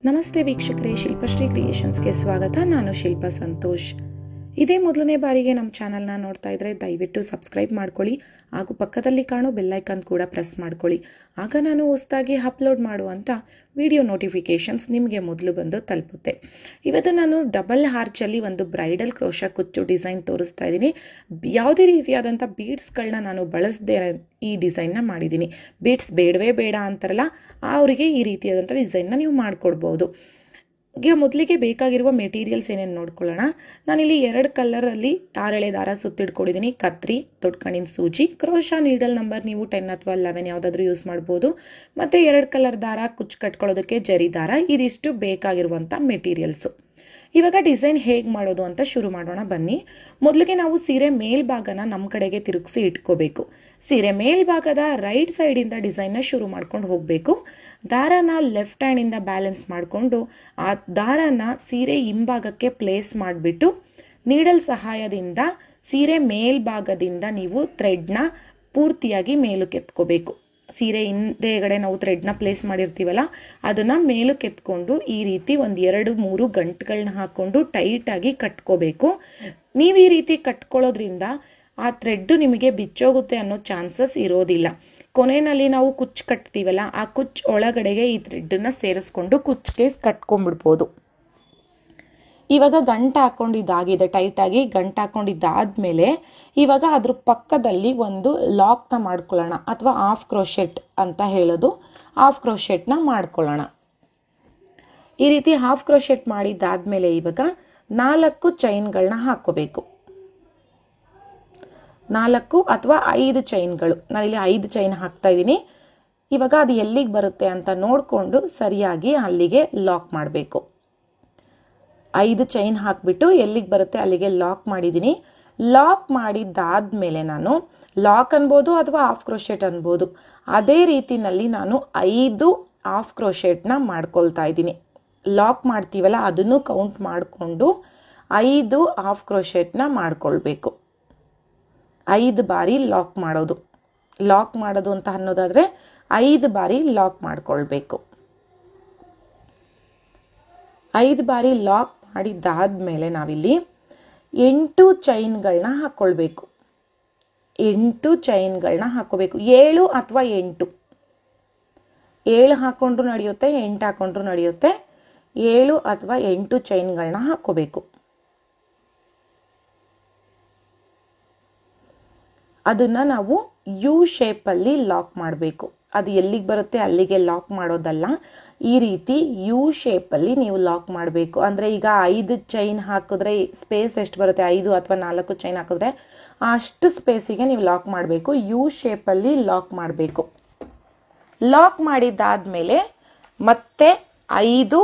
ನಮಸ್ತೆ ವೀಕ್ಷಕರೇ, ಶಿಲ್ಪಶ್ರೀ ಕ್ರಿಯೇಷನ್ಸ್ಗೆ ಸ್ವಾಗತ. ನಾನು ಶಿಲ್ಪಾ ಸಂತೋಷ್. ಇದೇ ಮೊದಲನೇ ಬಾರಿಗೆ ನಮ್ಮ ಚಾನಲ್ನ ನೋಡ್ತಾ ಇದ್ರೆ ದಯವಿಟ್ಟು ಸಬ್ಸ್ಕ್ರೈಬ್ ಮಾಡ್ಕೊಳ್ಳಿ ಹಾಗೂ ಪಕ್ಕದಲ್ಲಿ ಕಾಣೋ ಬೆಲ್ಲೈಕನ್ ಕೂಡ ಪ್ರೆಸ್ ಮಾಡ್ಕೊಳ್ಳಿ. ಆಗ ನಾನು ಹೊಸದಾಗಿ ಅಪ್ಲೋಡ್ ಮಾಡುವಂಥ ವಿಡಿಯೋ ನೋಟಿಫಿಕೇಷನ್ಸ್ ನಿಮಗೆ ಮೊದಲು ಬಂದು ತಲುಪುತ್ತೆ. ಇವತ್ತು ನಾನು ಡಬಲ್ ಆರ್ಚಲ್ಲಿ ಒಂದು ಬ್ರೈಡಲ್ ಕ್ರೋಶಾ ಕುಚ್ಚು ಡಿಸೈನ್ ತೋರಿಸ್ತಾ ಇದ್ದೀನಿ. ಯಾವುದೇ ರೀತಿಯಾದಂಥ ಬೀಡ್ಸ್ಗಳನ್ನ ನಾನು ಬಳಸದೇ ಈ ಡಿಸೈನ್ನ ಮಾಡಿದ್ದೀನಿ. ಬೀಡ್ಸ್ ಬೇಡವೇ ಬೇಡ ಅಂತಾರಲ್ಲ, ಅವರಿಗೆ ಈ ರೀತಿಯಾದಂಥ ಡಿಸೈನ್ನ ನೀವು ಮಾಡಿಕೊಡ್ಬೋದು. ಈಗ ಮೊದಲಿಗೆ ಬೇಕಾಗಿರುವ ಮೆಟೀರಿಯಲ್ಸ್ ಏನೇನು ನೋಡ್ಕೊಳ್ಳೋಣ. ನಾನಿಲ್ಲಿ 2 ಕಲರಲ್ಲಿ 6 ಎಳೆ ದಾರ ಸುತ್ತಿಡ್ಕೊಂಡಿದ್ದೀನಿ. ಕತ್ರಿ, ದೊಡ್ಡ ಕಣ್ಣಿನ ಸೂಜಿ, ಕ್ರೋಶಾ ನೀಡಲ್ ನಂಬರ್ ನೀವು 10 ಅಥವಾ 11 ಯಾವುದಾದ್ರೂ ಯೂಸ್ ಮಾಡ್ಬೋದು. ಮತ್ತು 2 ಕಲರ್ ದಾರ, ಕುಚ್ಚು ಕಟ್ಕೊಳ್ಳೋದಕ್ಕೆ ಜರಿ ದಾರ. ಇದಿಷ್ಟು ಬೇಕಾಗಿರುವಂಥ ಮೆಟೀರಿಯಲ್ಸು. ಇವಾಗ ಡಿಸೈನ್ ಹೇಗೆ ಮಾಡೋದು ಅಂತ ಶುರು ಮಾಡೋಣ ಬನ್ನಿ. ಮೊದಲಿಗೆ ನಾವು ಸೀರೆ ಮೇಲ್ಭಾಗನ ನಮ್ಮ ಕಡೆಗೆ ತಿರುಗಿಸಿ ಇಟ್ಕೋಬೇಕು. ಸೀರೆ ಮೇಲ್ಭಾಗದ ರೈಟ್ ಸೈಡಿಂದ ಡಿಸೈನ್ನ ಶುರು ಮಾಡ್ಕೊಂಡು ಹೋಗಬೇಕು. ದಾರನ ಲೆಫ್ಟ್ ಹ್ಯಾಂಡಿಂದ ಬ್ಯಾಲೆನ್ಸ್ ಮಾಡಿಕೊಂಡು ಆ ದಾರನ ಸೀರೆ ಹಿಂಭಾಗಕ್ಕೆ ಪ್ಲೇಸ್ ಮಾಡಿಬಿಟ್ಟು ನೀಡಲ್ ಸಹಾಯದಿಂದ ಸೀರೆ ಮೇಲ್ಭಾಗದಿಂದ ನೀವು ಥ್ರೆಡ್ನ ಪೂರ್ತಿಯಾಗಿ ಮೇಲಕ್ಕೆ ಎತ್ಕೋಬೇಕು. ಸೀರೆ ಹಿಂದೆಗಡೆ ನಾವು ಥ್ರೆಡ್ನ ಪ್ಲೇಸ್ ಮಾಡಿರ್ತೀವಲ್ಲ, ಅದನ್ನು ಮೇಲಕ್ಕೆ ಎತ್ಕೊಂಡು ಈ ರೀತಿ ಒಂದು 2-3 ಗಂಟುಗಳನ್ನ ಹಾಕ್ಕೊಂಡು ಟೈಟಾಗಿ ಕಟ್ಕೋಬೇಕು. ನೀವು ಈ ರೀತಿ ಕಟ್ಕೊಳ್ಳೋದ್ರಿಂದ ಆ ಥ್ರೆಡ್ಡು ನಿಮಗೆ ಬಿಚ್ಚೋಗುತ್ತೆ ಅನ್ನೋ ಚಾನ್ಸಸ್ ಇರೋದಿಲ್ಲ. ಕೊನೆಯಲ್ಲಿ ನಾವು ಕುಚ್ಚು ಕಟ್ತೀವಲ್ಲ, ಆ ಕುಚ್ಚು ಒಳಗಡೆಗೆ ಈ ಥ್ರೆಡ್ಡನ್ನು ಸೇರಿಸ್ಕೊಂಡು ಕುಚ್ಚಿಗೆ ಕಟ್ಕೊಂಡ್ಬಿಡ್ಬೋದು. ಇವಾಗ ಗಂಟು ಹಾಕ್ಕೊಂಡಿದ್ದಾಗಿದೆ, ಟೈಟಾಗಿ ಗಂಟು ಹಾಕ್ಕೊಂಡಿದ್ದಾದ್ಮೇಲೆ ಇವಾಗ ಅದ್ರ ಪಕ್ಕದಲ್ಲಿ ಒಂದು ಲಾಕ್ನ ಮಾಡ್ಕೊಳ್ಳೋಣ, ಅಥವಾ ಹಾಫ್ ಕ್ರೋಶೆಟ್ ಅಂತ ಹೇಳೋದು. ಹಾಫ್ ಕ್ರೋಶೆಟ್ನ ಮಾಡ್ಕೊಳ್ಳೋಣ. ಈ ರೀತಿ ಹಾಫ್ ಕ್ರೋಶೆಟ್ ಮಾಡಿದ್ದಾದ್ಮೇಲೆ ಇವಾಗ 4 ಚೈನ್ಗಳನ್ನ ಹಾಕೋಬೇಕು. 4 ಅಥವಾ 5 ಚೈನ್ಗಳು. ನಾನಿಲ್ಲಿ 5 ಚೈನ್ ಹಾಕ್ತಾ ಇದ್ದೀನಿ. ಇವಾಗ ಅದು ಎಲ್ಲಿಗೆ ಬರುತ್ತೆ ಅಂತ ನೋಡಿಕೊಂಡು ಸರಿಯಾಗಿ ಅಲ್ಲಿಗೆ ಲಾಕ್ ಮಾಡಬೇಕು. 5 ಚೈನ್ ಹಾಕಿಬಿಟ್ಟು ಎಲ್ಲಿಗೆ ಬರುತ್ತೆ ಅಲ್ಲಿಗೆ ಲಾಕ್ ಮಾಡಿದ್ದೀನಿ. ಲಾಕ್ ಮಾಡಿದ್ದಾದ್ಮೇಲೆ ನಾನು ಲಾಕ್ ಅನ್ಬೋದು ಅಥವಾ ಹಾಫ್ ಕ್ರೋಶೆಟ್ ಅನ್ಬೋದು. ಅದೇ ರೀತಿನಲ್ಲಿ ನಾನು 5 ಹಾಫ್ ಕ್ರೋಶೆಟ್ನ ಮಾಡ್ಕೊಳ್ತಾ ಇದ್ದೀನಿ. ಲಾಕ್ ಮಾಡ್ತೀವಲ್ಲ, ಅದನ್ನು ಕೌಂಟ್ ಮಾಡಿಕೊಂಡು 5 ಹಾಫ್ ಕ್ರೋಶೆಟ್ನ ಮಾಡ್ಕೊಳ್ಬೇಕು. 5 ಬಾರಿ ಲಾಕ್ ಮಾಡೋದು. ಲಾಕ್ ಮಾಡೋದು ಅಂತ ಅನ್ನೋದಾದರೆ 5 ಬಾರಿ ಲಾಕ್ ಮಾಡ್ಕೊಳ್ಬೇಕು. 5 ಬಾರಿ ಲಾಕ್ ಮಾಡಿದ್ದಾದ್ಮೇಲೆ ನಾವಿಲ್ಲಿ 8 ಚೈನ್ಗಳನ್ನ ಹಾಕ್ಕೊಳ್ಬೇಕು. 8 ಚೈನ್ಗಳನ್ನ ಹಾಕ್ಕೋಬೇಕು. 7 ಅಥವಾ 8, 7 ಹಾಕ್ಕೊಂಡ್ರೂ ನಡೆಯುತ್ತೆ, 8 ಹಾಕ್ಕೊಂಡ್ರೂ ನಡೆಯುತ್ತೆ. 7 ಅಥವಾ 8 ಚೈನ್ಗಳನ್ನ ಹಾಕ್ಕೋಬೇಕು. ಅದನ್ನು ನಾವು ಯು ಶೇಪಲ್ಲಿ ಲಾಕ್ ಮಾಡಬೇಕು. ಅದು ಎಲ್ಲಿಗೆ ಬರುತ್ತೆ ಅಲ್ಲಿಗೆ ಲಾಕ್ ಮಾಡೋದಲ್ಲ, ಈ ರೀತಿ ಯು ಶೇಪಲ್ಲಿ ನೀವು ಲಾಕ್ ಮಾಡಬೇಕು. ಅಂದರೆ ಈಗ 5 ಚೈನ್ ಹಾಕಿದ್ರೆ ಸ್ಪೇಸ್ ಎಷ್ಟು ಬರುತ್ತೆ, 5 ಅಥವಾ 4 ಚೈನ್ ಹಾಕಿದ್ರೆ ಅಷ್ಟು ಸ್ಪೇಸಿಗೆ ನೀವು ಲಾಕ್ ಮಾಡಬೇಕು. ಯು ಶೇಪಲ್ಲಿ ಲಾಕ್ ಮಾಡಬೇಕು. ಲಾಕ್ ಮಾಡಿದ್ದಾದಮೇಲೆ ಮತ್ತೆ 5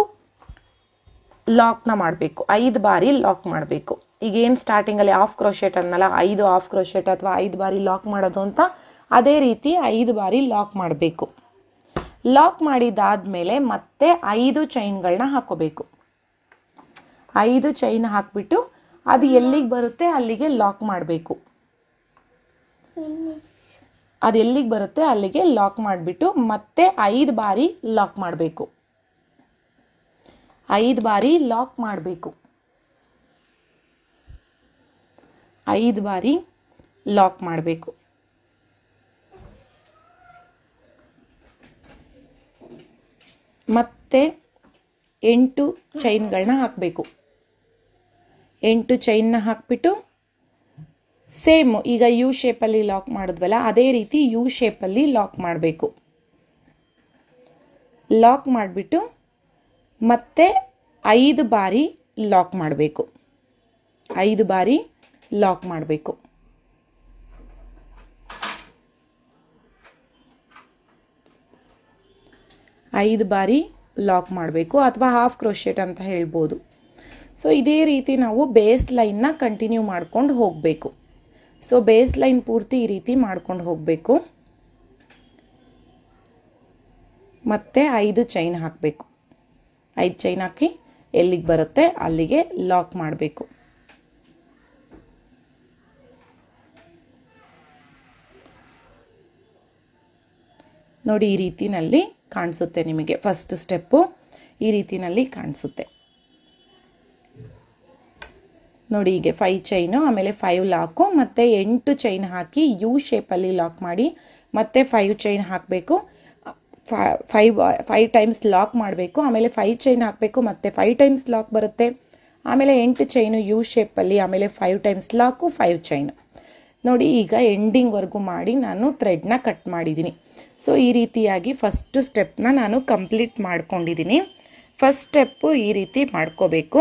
ಲಾಕ್ನ ಮಾಡಬೇಕು. 5 ಬಾರಿ ಲಾಕ್ ಮಾಡಬೇಕು. ಈಗೇನು ಸ್ಟಾರ್ಟಿಂಗಲ್ಲಿ ಹಾಫ್ ಕ್ರೋಶೆಟ್ ಅನ್ನಲ್ಲ, 5 ಹಾಫ್ ಕ್ರೋಶೆಟ್ ಅಥವಾ 5 ಬಾರಿ ಲಾಕ್ ಮಾಡೋದು ಅಂತ, ಅದೇ ರೀತಿ 5 ಬಾರಿ ಲಾಕ್ ಮಾಡಬೇಕು. ಲಾಕ್ ಮಾಡಿದ್ದಾದ್ಮೇಲೆ ಮತ್ತೆ 5 ಚೈನ್ಗಳನ್ನ ಹಾಕೋಬೇಕು. 5 ಚೈನ್ ಹಾಕ್ಬಿಟ್ಟು ಅದು ಎಲ್ಲಿಗೆ ಬರುತ್ತೆ ಅಲ್ಲಿಗೆ ಲಾಕ್ ಮಾಡಬೇಕು. ಅದು ಎಲ್ಲಿಗೆ ಬರುತ್ತೆ ಅಲ್ಲಿಗೆ ಲಾಕ್ ಮಾಡಿಬಿಟ್ಟು ಮತ್ತೆ 5 ಬಾರಿ ಲಾಕ್ ಮಾಡಬೇಕು. 5 ಬಾರಿ ಲಾಕ್ ಮಾಡಬೇಕು. 5 ಬಾರಿ ಲಾಕ್ ಮಾಡಬೇಕು. ಮತ್ತೆ 8 ಚೈನ್ಗಳನ್ನ ಹಾಕಬೇಕು. 8 ಚೈನ್ನ ಹಾಕ್ಬಿಟ್ಟು ಸೇಮ್ ಈಗ ಯು ಶೇಪಲ್ಲಿ ಲಾಕ್ ಮಾಡಿದ್ವಲ್ಲ, ಅದೇ ರೀತಿ ಯು ಶೇಪಲ್ಲಿ ಲಾಕ್ ಮಾಡಬೇಕು. ಲಾಕ್ ಮಾಡಿಬಿಟ್ಟು ಮತ್ತೆ 5 ಬಾರಿ ಲಾಕ್ ಮಾಡಬೇಕು. 5 ಬಾರಿ ಲಾಕ್ ಮಾಡಬೇಕು. 5 ಬಾರಿ ಲಾಕ್ ಮಾಡಬೇಕು, ಅಥವಾ ಹಾಫ್ ಕ್ರೋಶೆಟ್ ಅಂತ ಹೇಳ್ಬೋದು. ಸೊ ಇದೇ ರೀತಿ ನಾವು ಬೇಸ್ ಲೈನ್ನ ಕಂಟಿನ್ಯೂ ಮಾಡ್ಕೊಂಡು ಹೋಗಬೇಕು. ಸೊ ಬೇಸ್ ಲೈನ್ ಪೂರ್ತಿ ಈ ರೀತಿ ಮಾಡ್ಕೊಂಡು ಹೋಗಬೇಕು. ಮತ್ತೆ 5 ಚೈನ್ ಹಾಕಬೇಕು. 5 ಚೈನ್ ಹಾಕಿ ಎಲ್ಲಿಗೆ ಬರುತ್ತೆ ಅಲ್ಲಿಗೆ ಲಾಕ್ ಮಾಡಬೇಕು. ನೋಡಿ, ಈ ರೀತಿನಲ್ಲಿ ಕಾಣಿಸುತ್ತೆ ನಿಮಗೆ ಫಸ್ಟ್ ಸ್ಟೆಪ್ಪು. ಈ ರೀತಿನಲ್ಲಿ ಕಾಣಿಸುತ್ತೆ ನೋಡಿ. ಹೀಗೆ 5 ಚೈನು, ಆಮೇಲೆ 5 ಲಾಕು, ಮತ್ತೆ 8 ಚೈನ್ ಹಾಕಿ ಯು ಶೇಪಲ್ಲಿ ಲಾಕ್ ಮಾಡಿ ಮತ್ತೆ 5 ಚೈನ್ ಹಾಕಬೇಕು. 5 ಟೈಮ್ಸ್ ಲಾಕ್ ಮಾಡಬೇಕು, ಆಮೇಲೆ 5 ಚೈನ್ ಹಾಕಬೇಕು, ಮತ್ತೆ 5 ಟೈಮ್ಸ್ ಲಾಕ್ ಬರುತ್ತೆ, ಆಮೇಲೆ 8 ಚೈನು ಯು ಶೇಪಲ್ಲಿ, ಆಮೇಲೆ 5 ಟೈಮ್ಸ್ ಲಾಕು, 5 ಚೈನ್ ನೋಡಿ. ಈಗ ಎಂಡಿಂಗ್ವರೆಗೂ ಮಾಡಿ ನಾನು ಥ್ರೆಡ್ನ ಕಟ್ ಮಾಡಿದ್ದೀನಿ. ಸೊ ಈ ರೀತಿಯಾಗಿ ಫಸ್ಟ್ ಸ್ಟೆಪ್ನ ನಾನು ಕಂಪ್ಲೀಟ್ ಮಾಡ್ಕೊಂಡಿದ್ದೀನಿ. ಫಸ್ಟ್ ಸ್ಟೆಪ್ಪು ಈ ರೀತಿ ಮಾಡ್ಕೋಬೇಕು.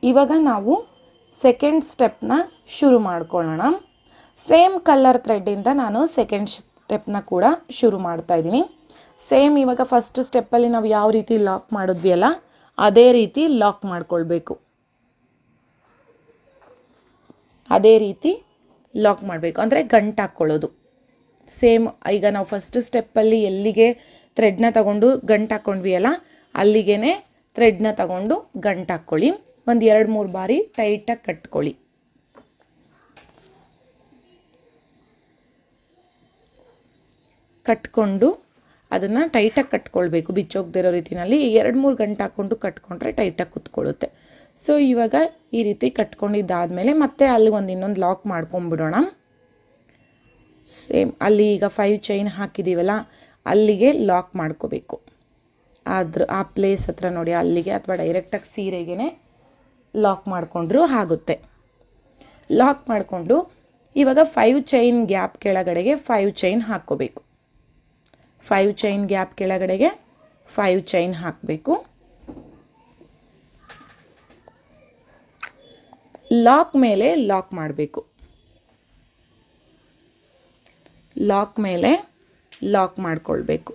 ಇವಾಗ ನಾವು ಸೆಕೆಂಡ್ ಸ್ಟೆಪ್ನ ಶುರು ಮಾಡ್ಕೊಳ್ಳೋಣ. ಸೇಮ್ ಕಲರ್ ಥ್ರೆಡ್ಡಿಂದ ನಾನು ಸೆಕೆಂಡ್ ಸ್ಟೆಪ್ನ ಕೂಡ ಶುರು ಮಾಡ್ತಾ ಇದ್ದೀನಿ. ಸೇಮ್ ಇವಾಗ ಫಸ್ಟ್ ಸ್ಟೆಪ್ಪಲ್ಲಿ ನಾವು ಯಾವ ರೀತಿ ಲಾಕ್ ಮಾಡಿದ್ವಿ ಅಲ್ಲ, ಅದೇ ರೀತಿ ಲಾಕ್ ಮಾಡ್ಕೊಳ್ಬೇಕು. ಅದೇ ರೀತಿ ಲಾಕ್ ಮಾಡಬೇಕು, ಅಂದರೆ ಗಂಟು ಹಾಕ್ಕೊಳ್ಳೋದು. ಸೇಮ್ ಈಗ ನಾವು ಫಸ್ಟ್ ಸ್ಟೆಪ್ಪಲ್ಲಿ ಎಲ್ಲಿಗೆ ಥ್ರೆಡ್ನ ತಗೊಂಡು ಗಂಟು ಹಾಕ್ಕೊಂಡ್ವಿ ಅಲ್ಲ, ಅಲ್ಲಿಗೆ ಥ್ರೆಡ್ನ ತಗೊಂಡು ಗಂಟು ಹಾಕ್ಕೊಳ್ಳಿ. ಒಂದು 2-3 ಬಾರಿ ಟೈಟಾಗಿ ಕಟ್ಕೊಳ್ಳಿ. ಕಟ್ಕೊಂಡು ಅದನ್ನು ಟೈಟಾಗಿ ಕಟ್ಕೊಳ್ಬೇಕು, ಬಿಚ್ಚೋಗ್ದಿರೋ ರೀತಿಯಲ್ಲಿ 2-3 ಗಂಟೆ ಹಾಕ್ಕೊಂಡು ಕಟ್ಕೊಂಡ್ರೆ ಟೈಟಾಗಿ ಕುತ್ಕೊಳ್ಳುತ್ತೆ. ಸೊ ಇವಾಗ ಈ ರೀತಿ ಕಟ್ಕೊಂಡಿದ್ದಾದಮೇಲೆ ಮತ್ತೆ ಅಲ್ಲಿ ಇನ್ನೊಂದು ಲಾಕ್ ಮಾಡ್ಕೊಂಡ್ಬಿಡೋಣ. ಸೇಮ್ ಅಲ್ಲಿ ಈಗ 5 ಚೈನ್ ಹಾಕಿದ್ದೀವಲ್ಲ, ಅಲ್ಲಿಗೆ ಲಾಕ್ ಮಾಡ್ಕೋಬೇಕು. ಆ ಪ್ಲೇಸ್ ಹತ್ರ ನೋಡಿ, ಅಲ್ಲಿಗೆ ಅಥವಾ ಡೈರೆಕ್ಟಾಗಿ ಸೀರೆಗೆ ಲಾಕ್ ಮಾಡಿಕೊಂಡ್ರೂ ಆಗುತ್ತೆ. ಲಾಕ್ ಮಾಡಿಕೊಂಡು ಇವಾಗ 5 ಚೈನ್ ಗ್ಯಾಪ್ ಕೆಳಗಡೆಗೆ 5 ಚೈನ್ ಹಾಕ್ಕೋಬೇಕು. 5 ಚೈನ್ ಗ್ಯಾಪ್ ಕೆಳಗಡೆಗೆ 5 ಚೈನ್ ಹಾಕಬೇಕು. ಲಾಕ್ ಮೇಲೆ ಲಾಕ್ ಮಾಡಬೇಕು. ಲಾಕ್ ಮೇಲೆ ಲಾಕ್ ಮಾಡ್ಕೊಳ್ಬೇಕು.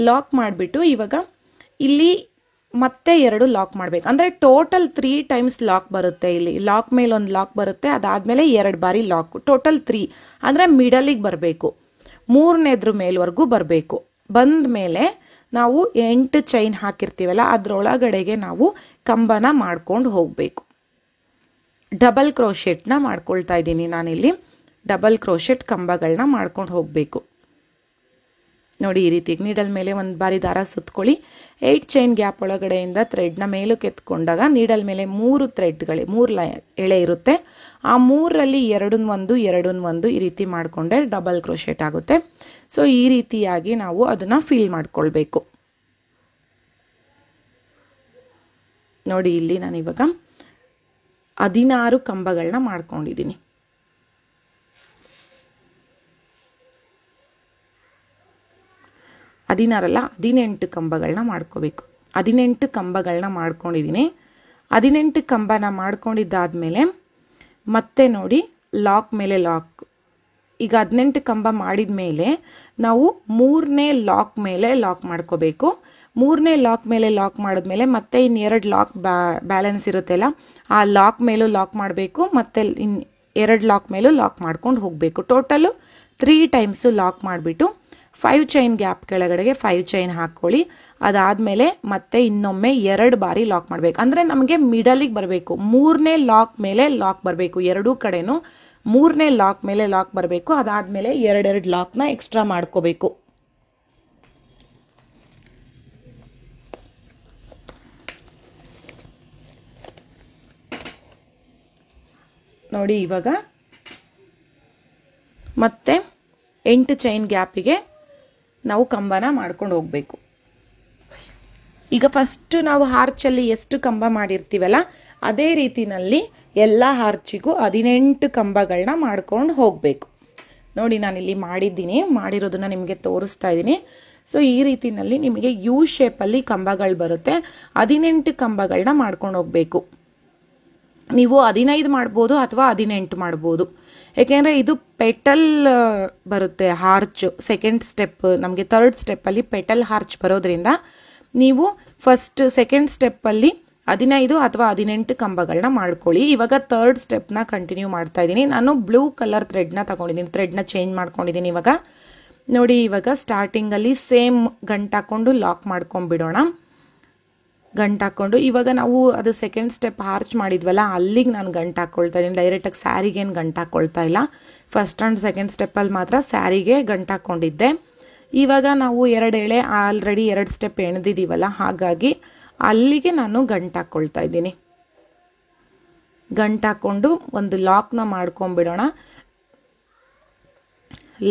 ಲಾಕ್ ಮಾಡಿಬಿಟ್ಟು ಇವಾಗ ಇಲ್ಲಿ ಮತ್ತೆ 2 ಲಾಕ್ ಮಾಡಬೇಕು. ಅಂದರೆ ಟೋಟಲ್ 3 ಟೈಮ್ಸ್ ಲಾಕ್ ಬರುತ್ತೆ. ಇಲ್ಲಿ ಲಾಕ್ ಮೇಲೆ ಒಂದು ಲಾಕ್ ಬರುತ್ತೆ, ಅದಾದಮೇಲೆ 2 ಬಾರಿ ಲಾಕ್, ಟೋಟಲ್ 3. ಅಂದರೆ ಮಿಡಲಿಗೆ ಬರಬೇಕು, 3ನೇದ್ರ ಮೇಲ್ವರೆಗೂ ಬರಬೇಕು. ಬಂದ ಮೇಲೆ ನಾವು 8 ಚೈನ್ ಹಾಕಿರ್ತೀವಲ್ಲ, ಅದರೊಳಗಡೆಗೆ ನಾವು ಕಂಬನ ಮಾಡ್ಕೊಂಡು ಹೋಗಬೇಕು. ಡಬಲ್ ಕ್ರೋಶೆಟ್ನ ಮಾಡ್ಕೊಳ್ತಾ ಇದ್ದೀನಿ ನಾನಿಲ್ಲಿ. ಡಬಲ್ ಕ್ರೋಶೆಟ್ ಕಂಬಗಳನ್ನ ಮಾಡ್ಕೊಂಡು ಹೋಗಬೇಕು ನೋಡಿ. ಈ ರೀತಿ ನೀಡಲ್ ಮೇಲೆ ಒಂದು ಬಾರಿ ದಾರ ಸುತ್ಕೊಳ್ಳಿ. 8 ಚೈನ್ ಗ್ಯಾಪ್ ಒಳಗಡೆಯಿಂದ ಥ್ರೆಡ್ನ ಮೇಲಕ್ಕೆ ಎತ್ಕೊಂಡಾಗ ನೀಡಲ್ ಮೇಲೆ 3 ಎಳೆ ಇರುತ್ತೆ. ಆ 3ರಲ್ಲಿ 2 ಈ ರೀತಿ ಮಾಡಿಕೊಂಡ್ರೆ ಡಬಲ್ ಕ್ರೋಶೆಟ್ ಆಗುತ್ತೆ. ಸೊ ಈ ರೀತಿಯಾಗಿ ನಾವು ಅದನ್ನು ಫಿಲ್ ಮಾಡ್ಕೊಳ್ಬೇಕು ನೋಡಿ. ಇಲ್ಲಿ ನಾನು ಇವಾಗ 16 ಕಂಬಗಳನ್ನ ಮಾಡ್ಕೊಂಡಿದ್ದೀನಿ. 18 ಕಂಬಗಳನ್ನ ಮಾಡ್ಕೋಬೇಕು. 18 ಕಂಬಗಳನ್ನ ಮಾಡ್ಕೊಂಡಿದ್ದೀನಿ. 18 ಕಂಬನ ಮಾಡ್ಕೊಂಡಿದ್ದಾದಮೇಲೆ ಮತ್ತೆ ನೋಡಿ ಲಾಕ್ ಮೇಲೆ ಲಾಕ್. ಈಗ 18 ಕಂಬ ಮಾಡಿದ ಮೇಲೆ ನಾವು 3ನೇ ಲಾಕ್ ಮೇಲೆ ಲಾಕ್ ಮಾಡ್ಕೋಬೇಕು. 3ನೇ ಲಾಕ್ ಮೇಲೆ ಲಾಕ್ ಮಾಡಿದ್ಮೇಲೆ ಮತ್ತೆ ಇನ್ನು 2 ಲಾಕ್ ಬ್ಯಾಲೆನ್ಸ್ ಇರುತ್ತೆಲ್ಲ, ಆ ಲಾಕ್ ಮೇಲೂ ಲಾಕ್ ಮಾಡಬೇಕು, ಮತ್ತೆ 2 ಲಾಕ್ ಮೇಲೂ ಲಾಕ್ ಮಾಡ್ಕೊಂಡು ಹೋಗಬೇಕು. ಟೋಟಲು 3 ಟೈಮ್ಸು ಲಾಕ್ ಮಾಡಿಬಿಟ್ಟು 5 ಚೈನ್ ಗ್ಯಾಪ್ ಕೆಳಗಡೆಗೆ 5 ಚೈನ್ ಹಾಕ್ಕೊಳ್ಳಿ. ಅದಾದಮೇಲೆ ಮತ್ತೆ ಇನ್ನೊಮ್ಮೆ 2 ಬಾರಿ ಲಾಕ್ ಮಾಡಬೇಕು. ಅಂದರೆ ನಮಗೆ ಮಿಡಲಿಗೆ ಬರಬೇಕು. 3ನೇ ಲಾಕ್ ಮೇಲೆ ಲಾಕ್ ಬರಬೇಕು. ಎರಡೂ ಕಡೆನೂ 3ನೇ ಲಾಕ್ ಮೇಲೆ ಲಾಕ್ ಬರಬೇಕು. ಅದಾದಮೇಲೆ 2 ಲಾಕ್ನ ಎಕ್ಸ್ಟ್ರಾ ಮಾಡ್ಕೋಬೇಕು. ನೋಡಿ ಇವಾಗ ಮತ್ತೆ 8 ಚೈನ್ ಗ್ಯಾಪಿಗೆ ನಾವು ಕಂಬನ ಮಾಡ್ಕೊಂಡು ಹೋಗಬೇಕು. ಈಗ ಫಸ್ಟ್ ನಾವು ಹಾರ್ಚಲ್ಲಿ ಎಷ್ಟು ಕಂಬ ಮಾಡಿರ್ತೀವಲ್ಲ, ಅದೇ ರೀತಿನಲ್ಲಿ ಎಲ್ಲ ಹಾರ್ಚಿಗೂ 18 ಕಂಬಗಳನ್ನ ಮಾಡ್ಕೊಂಡು ಹೋಗಬೇಕು ನೋಡಿ. ನಾನಿಲ್ಲಿ ಮಾಡಿರೋದನ್ನ ನಿಮಗೆ ತೋರಿಸ್ತಾ ಇದ್ದೀನಿ. ಸೊ ಈ ರೀತಿನಲ್ಲಿ ನಿಮಗೆ ಯು ಶೇಪಲ್ಲಿ ಕಂಬಗಳು ಬರುತ್ತೆ. 18 ಕಂಬಗಳನ್ನ ಮಾಡ್ಕೊಂಡು ಹೋಗಬೇಕು. ನೀವು 15 ಮಾಡ್ಬೋದು ಅಥವಾ 18 ಮಾಡ್ಬೋದು. ಏಕೆಂದರೆ ಇದು ಪೆಟಲ್ ಬರುತ್ತೆ ಹಾರ್ಚ್. ಸೆಕೆಂಡ್ ಸ್ಟೆಪ್ ನಮಗೆ ಥರ್ಡ್ ಸ್ಟೆಪ್ಪಲ್ಲಿ ಪೆಟಲ್ ಹಾರ್ಚ್ ಬರೋದ್ರಿಂದ ನೀವು ಸೆಕೆಂಡ್ ಸ್ಟೆಪ್ಪಲ್ಲಿ 15 ಅಥವಾ 18 ಕಂಬಗಳನ್ನ ಮಾಡ್ಕೊಳ್ಳಿ. ಇವಾಗ ಥರ್ಡ್ ಸ್ಟೆಪ್ನ ಕಂಟಿನ್ಯೂ ಮಾಡ್ತಾ ಇದ್ದೀನಿ. ನಾನು ಬ್ಲೂ ಕಲರ್ ಥ್ರೆಡ್ನ ತಗೊಂಡಿದ್ದೀನಿ. ಥ್ರೆಡ್ನ ಚೇಂಜ್ ಮಾಡ್ಕೊಂಡಿದ್ದೀನಿ. ಇವಾಗ ನೋಡಿ, ಇವಾಗ ಸ್ಟಾರ್ಟಿಂಗಲ್ಲಿ ಸೇಮ್ ಗಂಟು ಹಾಕ್ಕೊಂಡು ಲಾಕ್ ಮಾಡ್ಕೊಂಡ್ಬಿಡೋಣ. ಗಂಟು ಹಾಕ್ಕೊಂಡು ಇವಾಗ ನಾವು ಅದು ಸೆಕೆಂಡ್ ಸ್ಟೆಪ್ ಆರ್ಚ್ ಮಾಡಿದ್ವಲ್ಲ ಅಲ್ಲಿಗೆ ನಾನು ಗಂಟು ಹಾಕ್ಕೊಳ್ತಾ ಇದ್ದೀನಿ. ಡೈರೆಕ್ಟಾಗಿ ಸ್ಯಾರಿಗೇನು ಗಂಟು ಹಾಕ್ಕೊಳ್ತಾ ಇಲ್ಲ. ಫಸ್ಟ್ ಆ್ಯಂಡ್ ಸೆಕೆಂಡ್ ಸ್ಟೆಪ್ಪಲ್ಲಿ ಮಾತ್ರ ಸ್ಯಾರಿಗೆ ಗಂಟು ಹಾಕ್ಕೊಂಡಿದ್ದೆ. ಇವಾಗ ನಾವು 2 ಎಳೆ ಆಲ್ರೆಡಿ 2 ಸ್ಟೆಪ್ ಎಣೆದಿದ್ದೀವಲ್ಲ, ಹಾಗಾಗಿ ಅಲ್ಲಿಗೆ ನಾನು ಗಂಟು ಹಾಕ್ಕೊಳ್ತಾ ಇದ್ದೀನಿ. ಗಂಟು ಹಾಕ್ಕೊಂಡು ಒಂದು ಲಾಕ್ನ ಮಾಡ್ಕೊಂಡ್ಬಿಡೋಣ.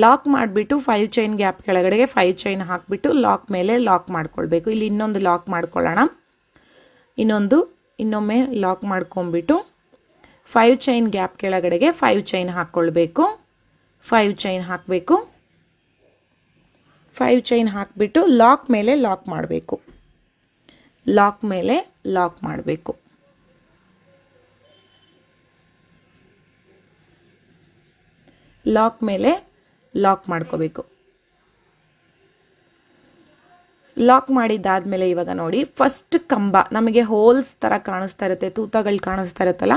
ಲಾಕ್ ಮಾಡಿಬಿಟ್ಟು 5 ಚೈನ್ ಗ್ಯಾಪ್ ಕೆಳಗಡೆಗೆ 5 ಚೈನ್ ಹಾಕಿಬಿಟ್ಟು ಲಾಕ್ ಮೇಲೆ ಲಾಕ್ ಮಾಡ್ಕೊಳ್ಬೇಕು. ಇಲ್ಲಿ ಇನ್ನೊಂದು ಲಾಕ್ ಮಾಡ್ಕೊಳ್ಳೋಣ. ಇನ್ನೊಮ್ಮೆ ಲಾಕ್ ಮಾಡ್ಕೊಂಡ್ಬಿಟ್ಟು 5 ಚೈನ್ ಗ್ಯಾಪ್ ಕೆಳಗಡೆಗೆ 5 ಚೈನ್ ಹಾಕ್ಕೊಳ್ಬೇಕು. 5 ಚೈನ್ ಹಾಕಬೇಕು. 5 ಚೈನ್ ಹಾಕಿಬಿಟ್ಟು ಲಾಕ್ ಮೇಲೆ ಲಾಕ್ ಮಾಡಬೇಕು. ಲಾಕ್ ಮೇಲೆ ಲಾಕ್ ಮಾಡಬೇಕು. ಲಾಕ್ ಮೇಲೆ ಲಾಕ್ ಮಾಡ್ಕೋಬೇಕು. ಲಾಕ್ ಮಾಡಿದ್ದಾದ್ಮೇಲೆ ಇವಾಗ ನೋಡಿ, ಫಸ್ಟ್ ಕಂಬ ನಮಗೆ ಹೋಲ್ಸ್ ಥರ ಕಾಣಿಸ್ತಾ ಇರುತ್ತೆ, ತೂತಗಳು ಕಾಣಿಸ್ತಾ ಇರುತ್ತಲ್ಲ.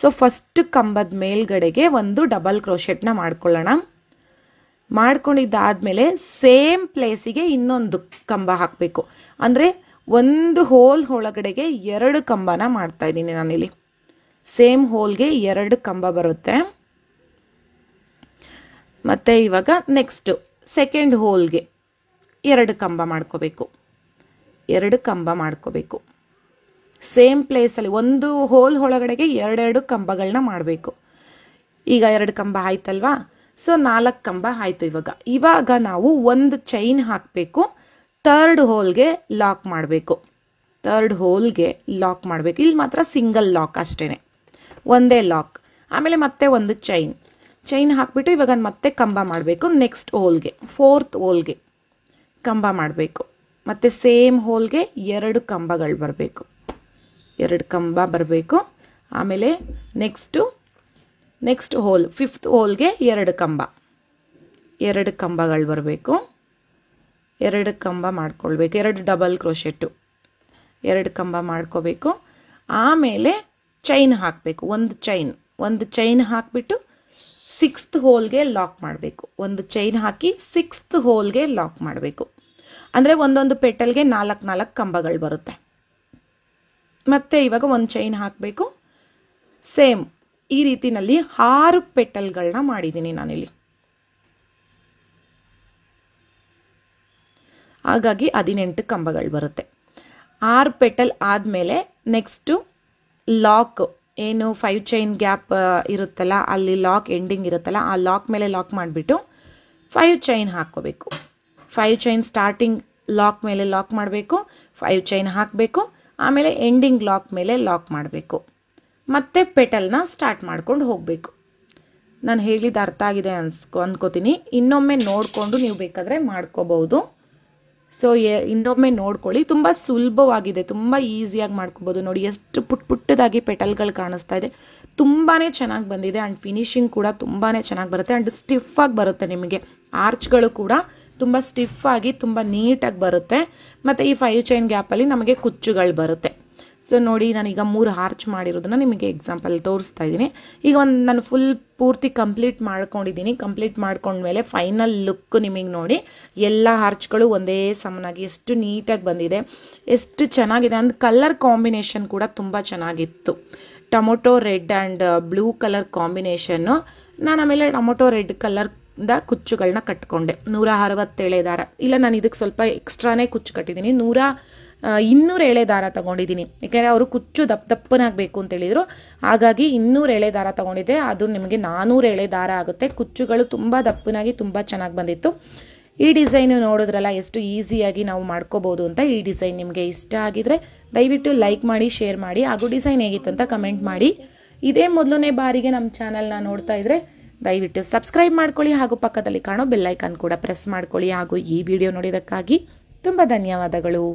ಸೊ ಫಸ್ಟ್ ಕಂಬದ ಮೇಲ್ಗಡೆಗೆ ಒಂದು ಡಬಲ್ ಕ್ರೋಶೆಟ್ನ ಮಾಡ್ಕೊಳ್ಳೋಣ. ಮಾಡ್ಕೊಂಡಿದ್ದಾದ್ಮೇಲೆ ಸೇಮ್ ಪ್ಲೇಸಿಗೆ ಇನ್ನೊಂದು ಕಂಬ ಹಾಕಬೇಕು. ಅಂದರೆ ಒಂದು ಹೋಲ್ ಒಳಗಡೆಗೆ 2 ಕಂಬನ ಮಾಡ್ತಾ ಇದ್ದೀನಿ ನಾನಿಲ್ಲಿ. ಸೇಮ್ ಹೋಲ್ಗೆ 2 ಕಂಬ ಬರುತ್ತೆ. ಮತ್ತು ಇವಾಗ ನೆಕ್ಸ್ಟು ಸೆಕೆಂಡ್ ಹೋಲ್ಗೆ 2 ಕಂಬ ಮಾಡ್ಕೋಬೇಕು. 2 ಕಂಬ ಮಾಡ್ಕೋಬೇಕು. ಸೇಮ್ ಪ್ಲೇಸಲ್ಲಿ ಒಂದು ಹೋಲ್ ಒಳಗಡೆಗೆ 2 ಕಂಬಗಳನ್ನ ಮಾಡಬೇಕು. ಈಗ 2 ಕಂಬ ಆಯ್ತಲ್ವಾ? ಸೊ 4 ಕಂಬ ಆಯಿತು. ಇವಾಗ ನಾವು ಒಂದು ಚೈನ್ ಹಾಕಬೇಕು. 3rd ಹೋಲ್ಗೆ ಲಾಕ್ ಮಾಡಬೇಕು. 3rd ಹೋಲ್ಗೆ ಲಾಕ್ ಮಾಡಬೇಕು. ಇಲ್ಲಿ ಮಾತ್ರ ಸಿಂಗಲ್ ಲಾಕ್ ಅಷ್ಟೇ, ಒಂದೇ ಲಾಕ್. ಆಮೇಲೆ ಮತ್ತೆ ಒಂದು ಚೈನ್ ಹಾಕಿಬಿಟ್ಟು ಇವಾಗ ಮತ್ತೆ ಕಂಬ ಮಾಡಬೇಕು. ನೆಕ್ಸ್ಟ್ ಹೋಲ್ಗೆ 4th ಹೋಲ್ಗೆ ಕಂಬ ಮಾಡಬೇಕು. ಮತ್ತು ಸೇಮ್ ಹೋಲ್ಗೆ 2 ಕಂಬಗಳು ಬರಬೇಕು. 2 ಕಂಬ ಬರಬೇಕು. ಆಮೇಲೆ ನೆಕ್ಸ್ಟ್ ಹೋಲ್ 5th ಹೋಲ್ಗೆ 2 ಕಂಬ, 2 ಕಂಬಗಳು ಬರಬೇಕು. 2 ಕಂಬ ಮಾಡ್ಕೊಳ್ಬೇಕು. 2 ಡಬಲ್ ಕ್ರೋಶೆಟ್ಟು, 2 ಕಂಬ ಮಾಡ್ಕೋಬೇಕು. ಆಮೇಲೆ ಚೈನ್ ಹಾಕಬೇಕು. ಒಂದು ಚೈನ್ ಹಾಕಿಬಿಟ್ಟು 6th ಹೋಲ್ಗೆ ಲಾಕ್ ಮಾಡಬೇಕು. ಒಂದು ಚೈನ್ ಹಾಕಿ 6th ಹೋಲ್ಗೆ ಲಾಕ್ ಮಾಡಬೇಕು. ಅಂದರೆ ಒಂದೊಂದು ಪೆಟಲ್ಗೆ 4 ಕಂಬಗಳು ಬರುತ್ತೆ. ಮತ್ತು ಇವಾಗ ಒಂದು ಚೈನ್ ಹಾಕಬೇಕು. ಸೇಮ್ ಈ ರೀತಿನಲ್ಲಿ 6 ಪೆಟಲ್ಗಳನ್ನ ಮಾಡಿದ್ದೀನಿ ನಾನಿಲ್ಲಿ. ಹಾಗಾಗಿ 18 ಕಂಬಗಳು ಬರುತ್ತೆ. 6 ಪೆಟಲ್ ಆದಮೇಲೆ ನೆಕ್ಸ್ಟು ಲಾಕ್, ಏನು 5 ಚೈನ್ ಗ್ಯಾಪ್ ಇರುತ್ತಲ್ಲ, ಅಲ್ಲಿ ಲಾಕ್ ಎಂಡಿಂಗ್ ಇರುತ್ತಲ್ಲ, ಆ ಲಾಕ್ ಮೇಲೆ ಲಾಕ್ ಮಾಡಿಬಿಟ್ಟು 5 ಚೈನ್ ಹಾಕ್ಕೋಬೇಕು. 5 ಚೈನ್ ಸ್ಟಾರ್ಟಿಂಗ್ ಲಾಕ್ ಮೇಲೆ ಲಾಕ್ ಮಾಡಬೇಕು. 5 ಚೈನ್ ಹಾಕಬೇಕು. ಆಮೇಲೆ ಎಂಡಿಂಗ್ ಲಾಕ್ ಮೇಲೆ ಲಾಕ್ ಮಾಡಬೇಕು. ಮತ್ತೆ ಪೆಟಲ್ನ ಸ್ಟಾರ್ಟ್ ಮಾಡ್ಕೊಂಡು ಹೋಗಬೇಕು. ನಾನು ಹೇಳಿದ ಅರ್ಥ ಆಗಿದೆ ಅನ್ಕೋತೀನಿ. ಇನ್ನೊಮ್ಮೆ ನೋಡಿಕೊಂಡು ನೀವು ಬೇಕಾದರೆ ಮಾಡ್ಕೋಬಹುದು. ಸೊ ಇನ್ನೊಮ್ಮೆ ನೋಡ್ಕೊಳ್ಳಿ. ತುಂಬ ಸುಲಭವಾಗಿದೆ, ತುಂಬ ಈಸಿಯಾಗಿ ಮಾಡ್ಕೋಬೋದು. ನೋಡಿ ಎಷ್ಟು ಪುಟ್ಟದಾಗಿ ಪೆಟಲ್ಗಳು ಕಾಣಿಸ್ತಾ ಇದೆ. ತುಂಬಾ ಚೆನ್ನಾಗಿ ಬಂದಿದೆ. ಆ್ಯಂಡ್ ಫಿನಿಶಿಂಗ್ ಕೂಡ ತುಂಬಾ ಚೆನ್ನಾಗಿ ಬರುತ್ತೆ. ಆ್ಯಂಡ್ ಸ್ಟಿಫಾಗಿ ಬರುತ್ತೆ. ನಿಮಗೆ ಆರ್ಚ್ಗಳು ಕೂಡ ತುಂಬ ಸ್ಟಿಫಾಗಿ ತುಂಬ ನೀಟಾಗಿ ಬರುತ್ತೆ. ಮತ್ತು ಈ 5 ಚೈನ್ ಗ್ಯಾಪಲ್ಲಿ ನಮಗೆ ಕುಚ್ಚುಗಳು ಬರುತ್ತೆ. ಸೊ ನೋಡಿ, ನಾನೀಗ 3 ಆರ್ಚ್ ಮಾಡಿರೋದನ್ನ ನಿಮಗೆ ಎಕ್ಸಾಂಪಲ್ ತೋರಿಸ್ತಾ ಇದ್ದೀನಿ. ಈಗ ನಾನು ಪೂರ್ತಿ ಕಂಪ್ಲೀಟ್ ಮಾಡ್ಕೊಂಡಿದ್ದೀನಿ. ಕಂಪ್ಲೀಟ್ ಮಾಡ್ಕೊಂಡ್ಮೇಲೆ ಫೈನಲ್ ಲುಕ್ ನಿಮಗೆ ನೋಡಿ, ಎಲ್ಲ ಆರ್ಚ್ಗಳು ಒಂದೇ ಸಮನಾಗಿ ಎಷ್ಟು ನೀಟಾಗಿ ಬಂದಿದೆ, ಎಷ್ಟು ಚೆನ್ನಾಗಿದೆ. ಅಂದ್ ಕಲರ್ ಕಾಂಬಿನೇಷನ್ ಕೂಡ ತುಂಬ ಚೆನ್ನಾಗಿತ್ತು. Tomato red and blue colour combination. ನಾನು ಆಮೇಲೆ ಟೊಮೊಟೊ ರೆಡ್ ಕಲರ್ದ ಕುಚ್ಚುಗಳನ್ನ ಕಟ್ಕೊಂಡೆ. 167 ದಾರ, ಇಲ್ಲ ನಾನು ಇದಕ್ಕೆ ಸ್ವಲ್ಪ ಎಕ್ಸ್ಟ್ರಾನೇ ಕುಚ್ಚು ಕಟ್ಟಿದ್ದೀನಿ. 200 ಎಳೆ ದಾರ ತೊಗೊಂಡಿದ್ದೀನಿ. ಯಾಕೆಂದರೆ ಅವರು ಕುಚ್ಚು ದಪ್ಪನಾಗಬೇಕು ಅಂತೇಳಿದರು. ಹಾಗಾಗಿ 200 ಎಳೆ ದಾರ ತೊಗೊಂಡಿದ್ದೆ. ಅದು ನಿಮಗೆ 400 ಎಳೆ ದಾರ ಆಗುತ್ತೆ. ಕುಚ್ಚುಗಳು ತುಂಬ ದಪ್ಪನಾಗಿ ತುಂಬ ಚೆನ್ನಾಗಿ ಬಂದಿತ್ತು. ಈ ಡಿಸೈನು ನೋಡಿದ್ರಲ್ಲ ಎಷ್ಟು ಈಸಿಯಾಗಿ ನಾವು ಮಾಡ್ಕೋಬೋದು ಅಂತ. ಈ ಡಿಸೈನ್ ನಿಮಗೆ ಇಷ್ಟ ಆಗಿದ್ರೆ ದಯವಿಟ್ಟು ಲೈಕ್ ಮಾಡಿ, ಶೇರ್ ಮಾಡಿ, ಹಾಗೂ ಡಿಸೈನ್ ಹೇಗಿತ್ತು ಅಂತ ಕಮೆಂಟ್ ಮಾಡಿ. ಇದೇ ಮೊದಲನೇ ಬಾರಿಗೆ ನಮ್ಮ ಚಾನಲ್ನ ನೋಡ್ತಾ ಇದ್ದರೆ ದಯವಿಟ್ಟು ಸಬ್ಸ್ಕ್ರೈಬ್ ಮಾಡ್ಕೊಳ್ಳಿ, ಹಾಗೂ ಪಕ್ಕದಲ್ಲಿ ಕಾಣೋ ಬೆಲ್ ಐಕಾನ್ ಕೂಡ ಪ್ರೆಸ್ ಮಾಡ್ಕೊಳ್ಳಿ. ಹಾಗೂ ಈ ವಿಡಿಯೋ ನೋಡಿದ್ದಕ್ಕಾಗಿ ತುಂಬ ಧನ್ಯವಾದಗಳು.